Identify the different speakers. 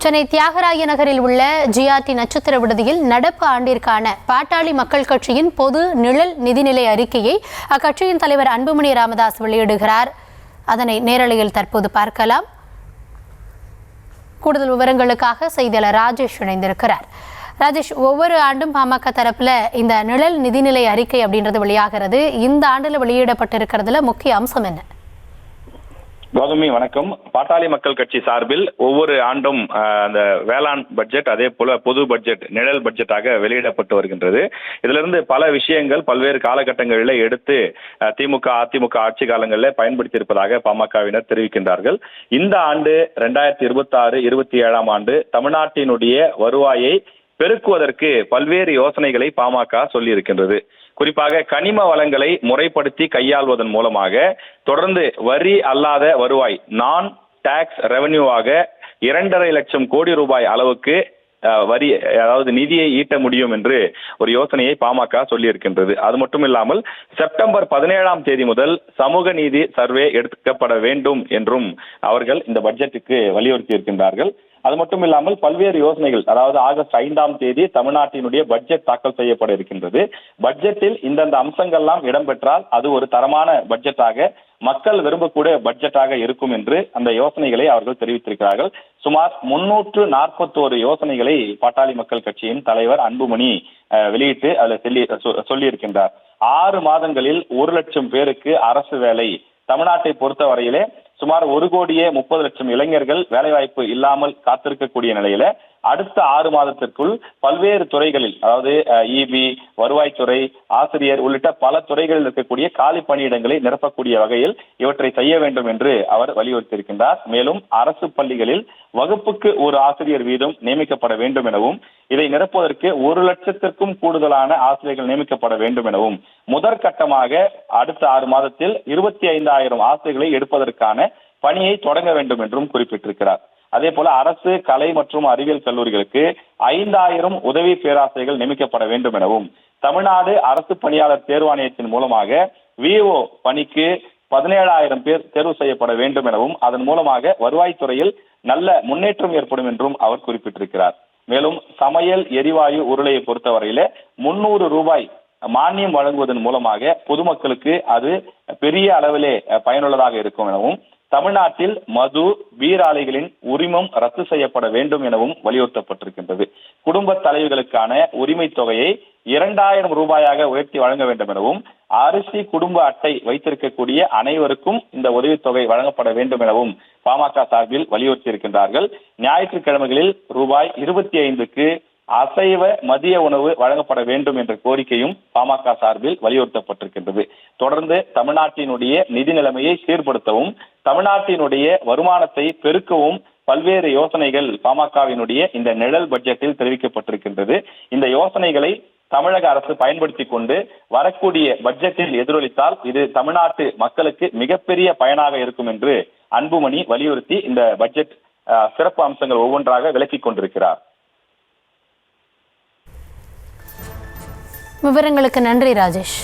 Speaker 1: சென்னை தியாகராய நகரில் உள்ள ஜிஆர்டி நட்சத்திர விடுதியில் நடப்பு ஆண்டிற்கான பாட்டாளி மக்கள் கட்சியின் பொது நிழல் நிதிநிலை அறிக்கையை அக்கட்சியின் தலைவர் அன்புமணி ராமதாஸ் வெளியிடுகிறார். அதனை நேரலையில் தற்போது பார்க்கலாம். கூடுதல் விவரங்களுக்காக செய்தியாளர் ராஜேஷ் இணைந்திருக்கிறார். ராஜேஷ், ஒவ்வொரு ஆண்டும் பாமக தரப்புல இந்த நிழல் நிதிநிலை அறிக்கை அப்படின்றது வெளியாகிறது. இந்த ஆண்டுல வெளியிடப்பட்டிருக்கிறதுல முக்கிய அம்சம் என்ன?
Speaker 2: கௌதமி வணக்கம். பாட்டாளி மக்கள் கட்சி சார்பில் ஒவ்வொரு ஆண்டும் அந்த வேளாண் பட்ஜெட், அதே போல பொது பட்ஜெட், நிழல் பட்ஜெட்டாக வெளியிடப்பட்டு வருகின்றது. இதிலிருந்து பல விஷயங்கள் பல்வேறு காலகட்டங்களில் எடுத்து திமுக அதிமுக ஆட்சி காலங்களில் பயன்படுத்தி இருப்பதாக பாமகவினர் தெரிவிக்கின்றார்கள். இந்த ஆண்டு 2026-27 ஆண்டு தமிழ்நாட்டினுடைய வருவாயை பெருக்குவதற்கு பல்வேறு யோசனைகளை பாமக சொல்லி இருக்கின்றது. குறிப்பாக கனிம வளங்களை முறைப்படுத்தி கையாள்வதன் மூலமாக தொடர்ந்து வரி அல்லாத வருவாய், நான் டாக்ஸ் ரெவன்யூவாக 2.5 லட்சம் கோடி ரூபாய் அளவுக்கு வரி, அதாவது நிதியை ஈட்ட முடியும் என்று ஒரு யோசனையை பாமக சொல்லி இருக்கின்றது. அது மட்டும் இல்லாமல் செப்டம்பர் 17ஆம் தேதி முதல் சமூக நீதி சர்வே எடுக்கப்பட வேண்டும் என்றும் அவர்கள் இந்த பட்ஜெட்டுக்கு வலியுறுத்தி இருக்கின்றார்கள். அது மட்டும் இல்லாமல் பல்வேறு யோசனைகள், அதாவது ஆகஸ்ட் 5ஆம் தேதி தமிழ்நாட்டினுடைய பட்ஜெட் தாக்கல் செய்யப்பட இருக்கின்றது. பட்ஜெட்டில் இந்தந்த அம்சங்கள்லாம் இடம்பெற்றால் அது ஒரு தரமான பட்ஜெட்டாக, மக்கள் விரும்பக்கூடிய பட்ஜெட்டாக இருக்கும் என்று அந்த யோசனைகளை அவர்கள் தெரிவித்திருக்கிறார்கள். சுமார் 341 யோசனைகளை பாட்டாளி மக்கள் கட்சியின் தலைவர் அன்புமணி வெளியிட்டு அதில் சொல்லியிருக்கின்றார். 6 மாதங்களில் 1 லட்சம் பேருக்கு அரசு வேலை. தமிழ்நாட்டை பொறுத்த வரையிலே சுமார் 1,30,00,000 இளைஞர்கள் வேலைவாய்ப்பு இல்லாமல் காத்திருக்கக்கூடிய நிலையில அடுத்த 6 மாதத்திற்குள் பல்வேறு துறைகளில், அதாவது இபி, வருவாய்த்துறை, ஆசிரியர் உள்ளிட்ட பல துறைகளில் இருக்கக்கூடிய காலி பணியிடங்களை நிரப்பக்கூடிய வகையில் இவற்றை செய்ய வேண்டும் என்று அவர் வலியுறுத்தியிருக்கின்றார். மேலும் அரசு பள்ளிகளில் வகுப்புக்கு ஒரு ஆசிரியர் வீதம் நியமிக்கப்பட வேண்டும் எனவும், இதை நிரப்புவதற்கு 1 லட்சத்திற்கும் கூடுதலான ஆசிரியர்கள் நியமிக்கப்பட வேண்டும் எனவும், முதற்கட்டமாக அடுத்த 6 மாதத்தில் 25,000 ஆசிரியர்களை எடுப்பதற்கான பணியை தொடங்க வேண்டும் என்றும் குறிப்பிட்டிருக்கிறார். அதே போல அரசு கலை மற்றும் அறிவியல் கல்லூரிகளுக்கு 5,000 உதவி பேராசிரியர்கள் நியமிக்கப்பட வேண்டும் எனவும், தமிழ்நாடு அரசு பணியாளர் தேர்வாணையத்தின் மூலமாக விஓ பணிக்கு 17,000 பேர் தேர்வு செய்யப்பட வேண்டும் எனவும், அதன் மூலமாக வருவாய்த்துறையில் நல்ல முன்னேற்றம் ஏற்படும் என்றும் அவர் குறிப்பிட்டிருக்கிறார். மேலும் சமையல் எரிவாயு உருளையை பொறுத்தவரையில 300 ரூபாய் மானியம் வழங்குவதன் மூலமாக பொதுமக்களுக்கு அது பெரிய அளவிலே பயனுள்ளதாக இருக்கும் எனவும், தமிழ்நாட்டில் மது, பீர் ஆலைகளின் உரிமம் ரத்து செய்யப்பட வேண்டும் எனவும் வலியுறுத்தப்பட்டிருக்கின்றது. குடும்ப தலைவிகளுக்கான உரிமை தொகையை 2,000 ரூபாயாக உயர்த்தி வழங்க வேண்டும் எனவும், அரிசி குடும்ப அட்டை வைத்திருக்கக்கூடிய அனைவருக்கும் இந்த உதவித்தொகை வழங்கப்பட வேண்டும் எனவும் பாமக சார்பில் வலியுறுத்தி இருக்கின்றார்கள். ஞாயிற்றுக்கிழமைகளில் ரூபாய் 25க்கு அசைவ மதிய உணவு வழங்கப்பட வேண்டும் என்ற கோரிக்கையும் பாமக சார்பில் வலியுறுத்தப்பட்டிருக்கின்றது. தொடர்ந்து தமிழ்நாட்டினுடைய நிதி நிலைமையை சீர்படுத்தவும், தமிழ்நாட்டினுடைய வருமானத்தை பெருக்கவும் பல்வேறு யோசனைகள் பாமகவினுடைய இந்த நிழல் பட்ஜெட்டில் தெரிவிக்கப்பட்டிருக்கின்றது. இந்த யோசனைகளை தமிழக அரசு பயன்படுத்தி கொண்டு வரக்கூடிய பட்ஜெட்டில் எதிரொலித்தால் இது தமிழ்நாட்டு மக்களுக்கு மிகப்பெரிய பயனாக இருக்கும் என்று அன்புமணி வலியுறுத்தி இந்த பட்ஜெட் சிறப்பு அம்சங்கள் ஒவ்வொன்றாக விளக்கிக் கொண்டிருக்கிறார்.
Speaker 1: விவரங்களுக்கு நன்றி ராஜேஷ்.